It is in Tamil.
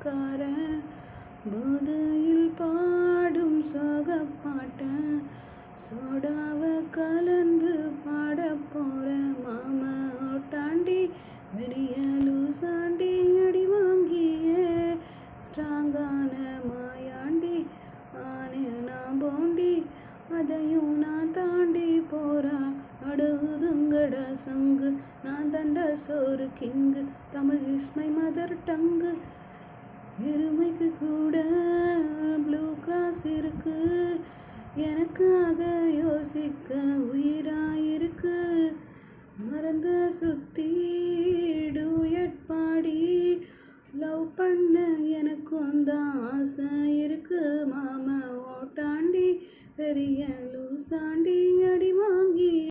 சொந்தக்காரன் போதையில் பாடும் சோகப்பாட்டன் சோடாவை கலந்து பாட போற மாமா ஓட்டாண்டி பெரிய லூசாண்டி அடி வாங்கியே ஸ்ட்ராங்கான மாயாண்டி ஆனே நான் போண்டி அதையும் நான் தாண்டி போறா அடுதுங்கட சங்கு நான் தண்ட சோறு king Tamil is my mother tongue எருமைக்கு கூட ப்ளூ கிராஸ் இருக்கு எனக்காக யோசிக்க உயிராயிருக்கு மறந்த சுத்தி டூயட் பாடி லவ் பண்ண எனக்கும் தான் ஆசை இருக்கு மாமா ஓட்டாண்டி பெரிய லூசாண்டி